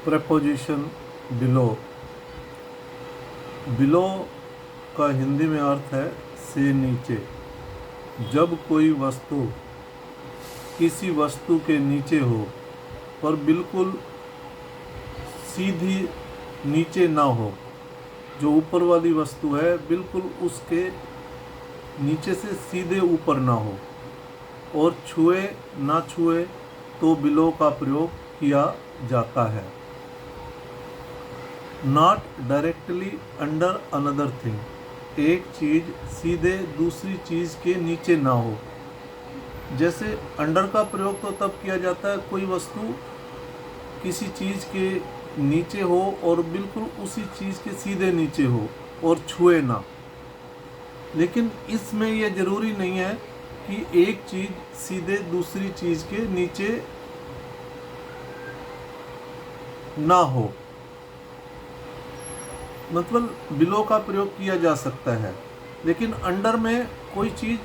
Preposition below. Below का हिंदी में अर्थ है से नीचे। जब कोई वस्तु किसी वस्तु के नीचे हो पर बिल्कुल सीधी नीचे ना हो, जो ऊपर वाली वस्तु है बिल्कुल उसके नीचे से सीधे ऊपर ना हो और छुए ना छुए, तो बिलो का प्रयोग किया जाता है। Not directly under another thing, एक चीज़ सीधे दूसरी चीज़ के नीचे ना हो। जैसे अंडर का प्रयोग तो तब किया जाता है कोई वस्तु किसी चीज़ के नीचे हो और बिल्कुल उसी चीज़ के सीधे नीचे हो और छुए ना। लेकिन इसमें यह ज़रूरी नहीं है कि एक चीज़ सीधे दूसरी चीज़ के नीचे ना हो, मतलब बिलो का प्रयोग किया जा सकता है। लेकिन अंडर में कोई चीज़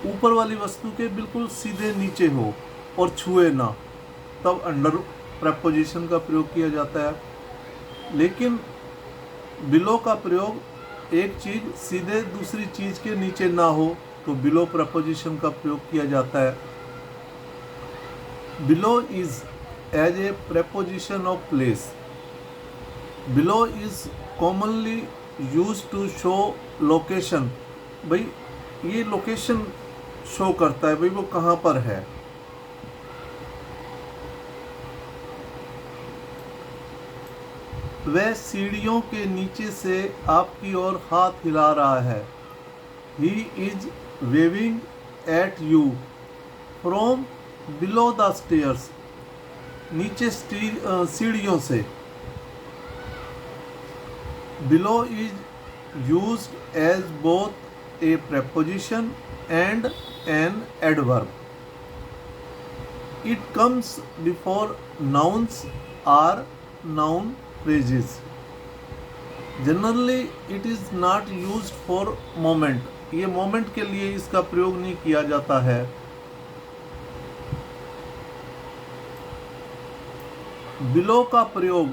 ऊपर वाली वस्तु के बिल्कुल सीधे नीचे हो और छुए ना, तब अंडर प्रेपोजिशन का प्रयोग किया जाता है। लेकिन बिलो का प्रयोग एक चीज़ सीधे दूसरी चीज़ के नीचे ना हो तो बिलो प्रेपोजिशन का प्रयोग किया जाता है। Below is as a preposition of place. Below is commonly use to show location. भाई ये लोकेशन शो करता है, भाई वो कहाँ पर है। वह सीढ़ियों के नीचे से आपकी ओर हाथ हिला रहा है। He is waving at you from below the stairs, नीचे सीढ़ियों से। Below is used as both a preposition and an adverb. It comes before nouns or noun phrases. Generally it is not used for moment. ये moment के लिए इसका प्रयोग नहीं किया जाता है। बिलो का प्रयोग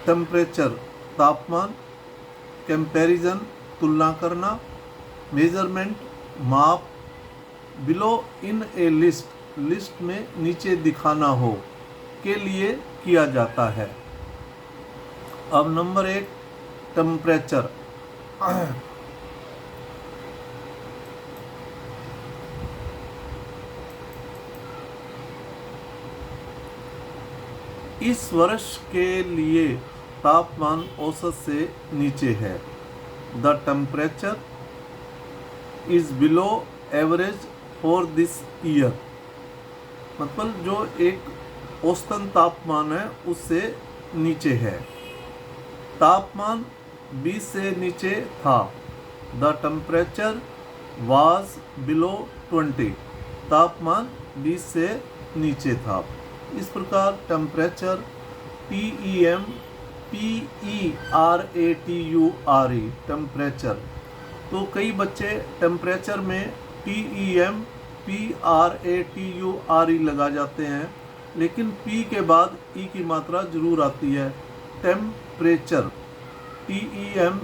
टेम्परेचर तापमान, कंपैरिजन तुलना करना, मेजरमेंट माप, below in A list list में नीचे दिखाना हो के लिए किया जाता है। अब नंबर 1 टेम्परेचर। इस वर्ष के लिए तापमान औसत से नीचे है। The temperature is below average for this year, मतलब जो एक औसतन तापमान है उससे नीचे है। तापमान 20 से नीचे था। द टेम्परेचर वाज बिलो 20, तापमान 20 से नीचे था। इस प्रकार टेम्परेचर PERATURE टेम्परेचर। तो कई बच्चे टेम्परेचर में TEMPRATURE लगा जाते हैं, लेकिन P के बाद E की मात्रा जरूर आती है। Temperature TEMPERATURE।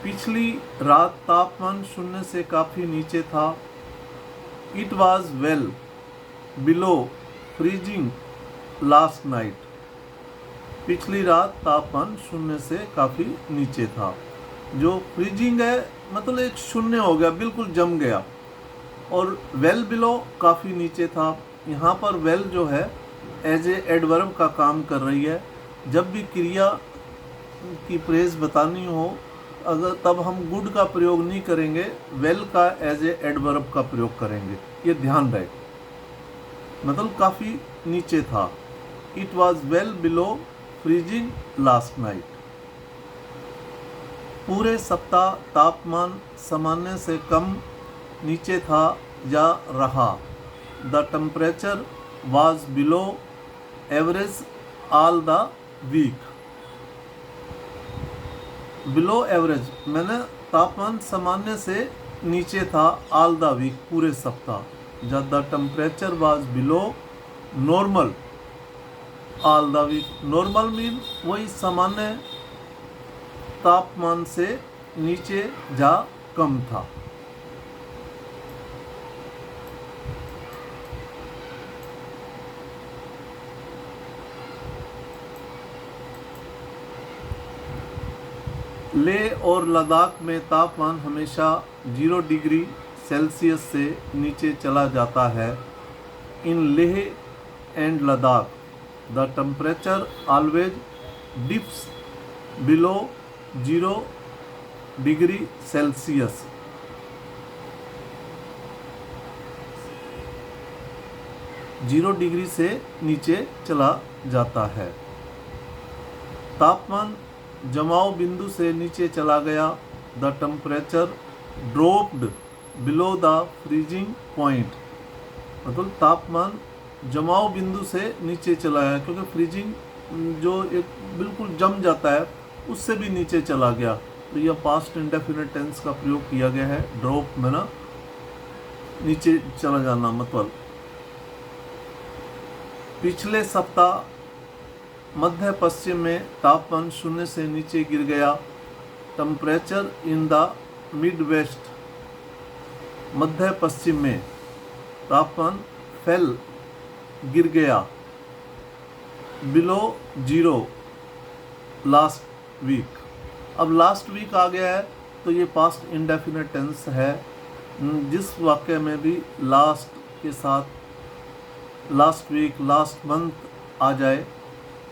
पिछली रात तापमान 0 से काफ़ी नीचे था। It was well below freezing last night. पिछली रात तापमान 0 से काफ़ी नीचे था। जो फ्रीजिंग है मतलब एक शून्य हो गया, बिल्कुल जम गया। और वेल बिलो काफ़ी नीचे था। यहाँ पर वेल जो है एज ए एडवर्ब का काम कर रही है। जब भी क्रिया की प्रेज बतानी हो अगर, तब हम गुड का प्रयोग नहीं करेंगे, वेल का एज ए एडवर्ब का प्रयोग करेंगे, ये ध्यान रहे। मतलब काफ़ी नीचे था। It was well below freezing last night. पूरे सप्ताह तापमान सामान्य से कम नीचे था या रहा। The temperature was below average all the week. Below average मैंने तापमान सामान्य से नीचे था ऑल द वीक, पूरे सप्ताह। जब the temperature was below normal all the week. Normal mean वही सामान्य तापमान से नीचे जा कम था। लेह और लद्दाख में तापमान हमेशा 0 डिग्री सेल्सियस से नीचे चला जाता है। In Leh and Ladakh the temperature always dips below 0 degree Celsius. Zero degree से नीचे चला जाता है। तापमान जमाव बिंदु से नीचे चला गया। The temperature dropped below the freezing point. मतलब तापमान जमाव बिंदु से नीचे चला गया, क्योंकि फ्रीजिंग जो एक बिल्कुल जम जाता है उससे भी नीचे चला गया। तो यह पास्ट इंडेफिनिट टेंस का प्रयोग किया गया है। ड्रॉप में ना नीचे चला जाना, मतलब पिछले सप्ताह मध्य पश्चिम में तापमान 0 से नीचे गिर गया। Temperature in the Midwest मध्य पश्चिम में तापमान फेल गिर गया बिलो 0 लास्ट वीक। अब लास्ट वीक आ गया है तो ये पास्ट इंडेफिनिट टेंस है। जिस वाक्य में भी लास्ट के साथ लास्ट वीक लास्ट मंथ आ जाए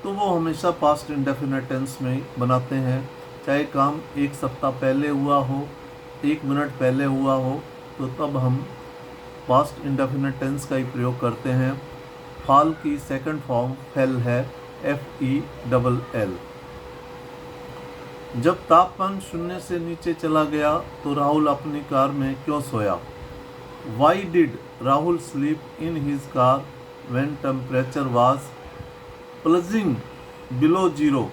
तो वो हमेशा पास्ट इंडेफिनिट टेंस में ही बनाते हैं। चाहे काम एक सप्ताह पहले हुआ हो, 1 मिनट पहले हुआ हो, तो तब हम पास्ट इंडेफिनिट टेंस का ही प्रयोग करते हैं। फॉल की सेकंड फॉर्म फेल है, FELL। जब तापमान 0 से नीचे चला गया तो राहुल अपनी कार में क्यों सोया? Why did Rahul sleep in his car when temperature was plunging below 0।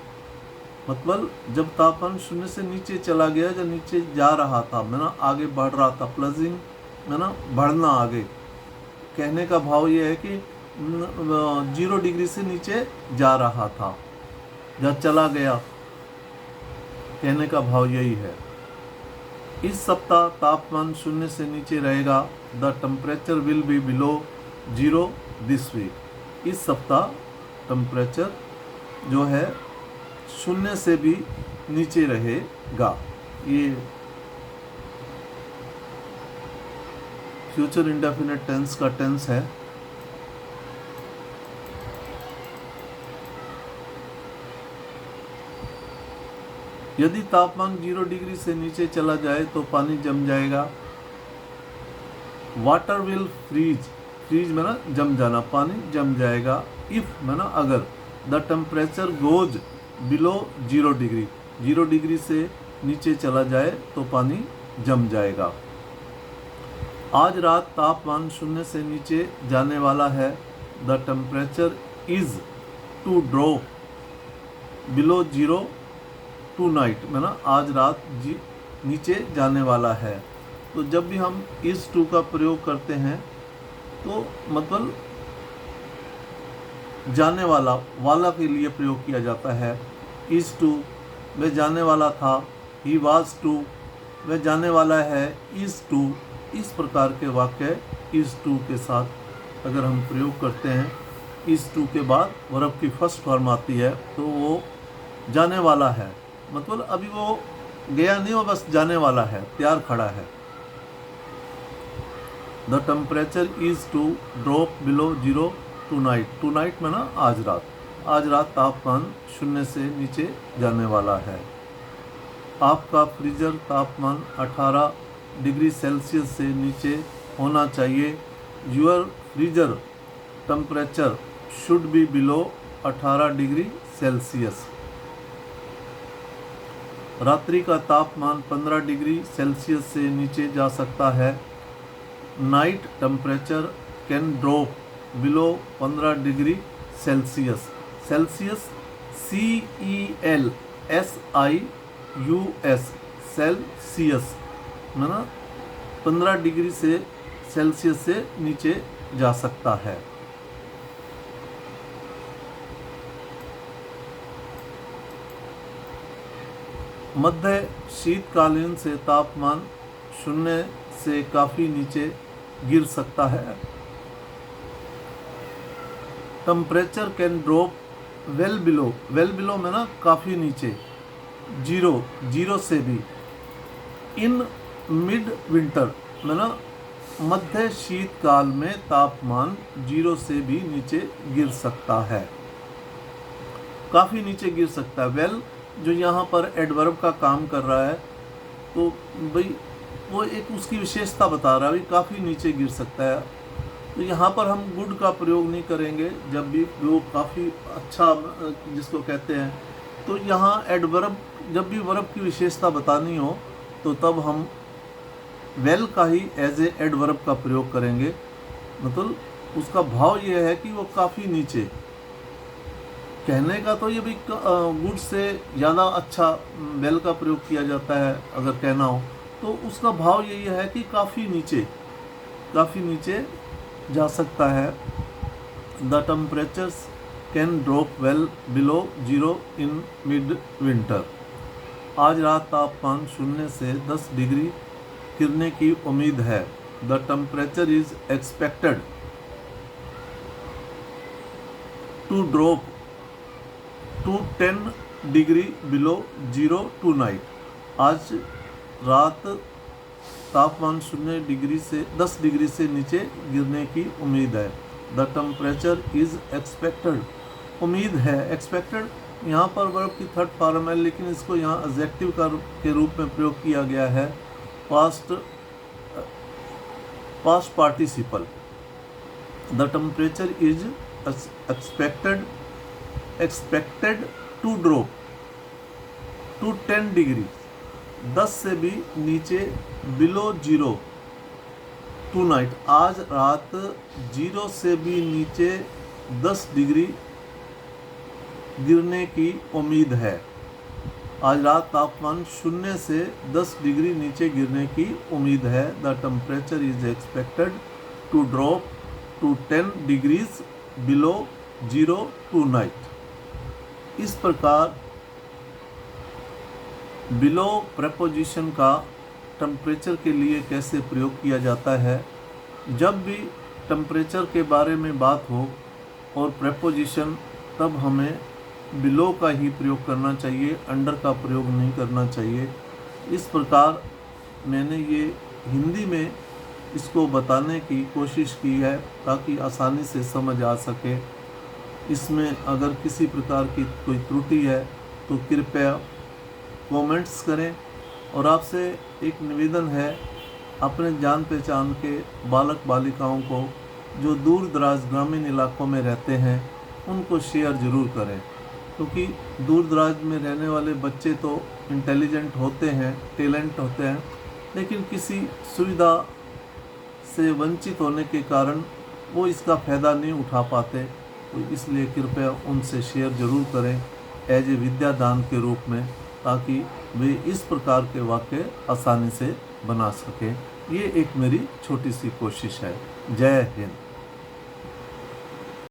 मतलब जब तापमान 0 से नीचे चला गया, जब नीचे जा रहा था, मैं ना आगे बढ़ रहा था। प्लजिंग में ना बढ़ना आगे। कहने का भाव ये है कि 0 डिग्री से नीचे जा रहा था, जब चला गया, कहने का भाव यही है। इस सप्ताह तापमान 0 से नीचे रहेगा। The temperature will be below 0 this week. इस सप्ताह टेम्परेचर जो है 0 से भी नीचे रहेगा। ये फ्यूचर इंडेफिनिट टेंस का टेंस है। यदि तापमान 0 डिग्री से नीचे चला जाए तो पानी जम जाएगा। वाटर विल फ्रीज, फ्रीज में ना जम जाना, पानी जम जाएगा। इफ में ना अगर, the temperature goes below 0 degree, 0 degree से नीचे चला जाए तो पानी जम जाएगा। आज रात तापमान 0 से नीचे जाने वाला है। The temperature is to drop below 0 tonight में ना आज रात नीचे जाने वाला है। तो जब भी हम इज टू का प्रयोग करते हैं तो मतलब जाने वाला के लिए प्रयोग किया जाता है। इज टू, वह जाने वाला था। ही वाज टू, वह जाने वाला है। इज टू, इस प्रकार के वाक्य इज टू के साथ अगर हम प्रयोग करते हैं, इज टू के बाद वर्ब की फर्स्ट फॉर्म आती है तो वो जाने वाला है। मतलब अभी वो गया नहीं, वो बस जाने वाला है, तैयार खड़ा है। The temperature is to drop below 0 tonight. Tonight में ना आज रात, आज रात तापमान 0 से नीचे जाने वाला है। आपका फ्रीजर तापमान 18 डिग्री सेल्सियस से नीचे होना चाहिए। Your freezer temperature should be below 18 degree Celsius. रात्रि का तापमान 15 डिग्री सेल्सियस से नीचे जा सकता है। Night temperature can drop below 15 degree Celsius. Celsius CELSIUS, Celsius है ना, 15 डिग्री से सेल्सियस से नीचे जा सकता है। मध्य शीतकालीन से तापमान शून्य से काफ़ी नीचे गिर सकता है। Temperature can drop well below में ना काफ़ी नीचे, जीरो से भी। इन मिड विंटर में ना मध्य शीतकाल में तापमान 0 से भी नीचे गिर सकता है, काफ़ी नीचे गिर सकता है। वेल जो यहाँ पर एडवर्ब का काम कर रहा है, तो भाई वो एक उसकी विशेषता बता रहा है, काफ़ी नीचे गिर सकता है। तो यहाँ पर हम गुड का प्रयोग नहीं करेंगे जब भी वो काफ़ी अच्छा जिसको कहते हैं। तो यहाँ एडवर्ब जब भी वर्ब की विशेषता बतानी हो तो तब हम वेल का ही एज ए एडवर्ब का प्रयोग करेंगे। मतलब उसका भाव ये है कि वो काफ़ी नीचे, कहने का तो ये भी गुड से ज़्यादा अच्छा वेल का प्रयोग किया जाता है अगर कहना हो, तो उसका भाव यही है कि काफ़ी नीचे जा सकता है। The temperatures can drop well below 0 in mid winter. आज रात तापमान शून्य से 10 डिग्री गिरने की उम्मीद है। The temperature is expected to drop to 10 degree below 0 tonight. आज रात तापमान 10 डिग्री से नीचे गिरने की उम्मीद है। द टेम्परेचर इज एक्सपेक्टेड, उम्मीद है। एक्सपेक्टेड यहाँ पर वर्ब की थर्ड फॉर्म है, लेकिन इसको यहाँ एडजेक्टिव के रूप में प्रयोग किया गया है। Past participle. The temperature is expected to drop to 10 degree, 10 से भी नीचे, बिलो 0 टू नाइट। आज रात 0 से भी नीचे 10 डिग्री गिरने की उम्मीद है। आज रात तापमान शून्य से 10 डिग्री नीचे गिरने की उम्मीद है। The temperature is expected to drop to 10 degrees below 0 tonight. इस प्रकार बिलो प्रेपोजिशन का टेम्परेचर के लिए कैसे प्रयोग किया जाता है। जब भी टेम्परेचर के बारे में बात हो और प्रेपोजिशन, तब हमें बिलो का ही प्रयोग करना चाहिए, अंडर का प्रयोग नहीं करना चाहिए। इस प्रकार मैंने ये हिंदी में इसको बताने की कोशिश की है ताकि आसानी से समझ आ सके। इसमें अगर किसी प्रकार की कोई त्रुटि है तो कृपया कमेंट्स करें। और आपसे एक निवेदन है, अपने जान पहचान के बालक बालिकाओं को जो दूर दराज ग्रामीण इलाकों में रहते हैं उनको शेयर ज़रूर करें, क्योंकि दूर दराज में रहने वाले बच्चे तो इंटेलिजेंट होते हैं, टैलेंट होते हैं, लेकिन किसी सुविधा से वंचित होने के कारण वो इसका फ़ायदा नहीं उठा पाते। तो इसलिए कृपया उनसे शेयर ज़रूर करें एज ए विद्यादान के रूप में, ताकि वे इस प्रकार के वाक्य आसानी से बना सकें। ये एक मेरी छोटी सी कोशिश है। जय हिंद।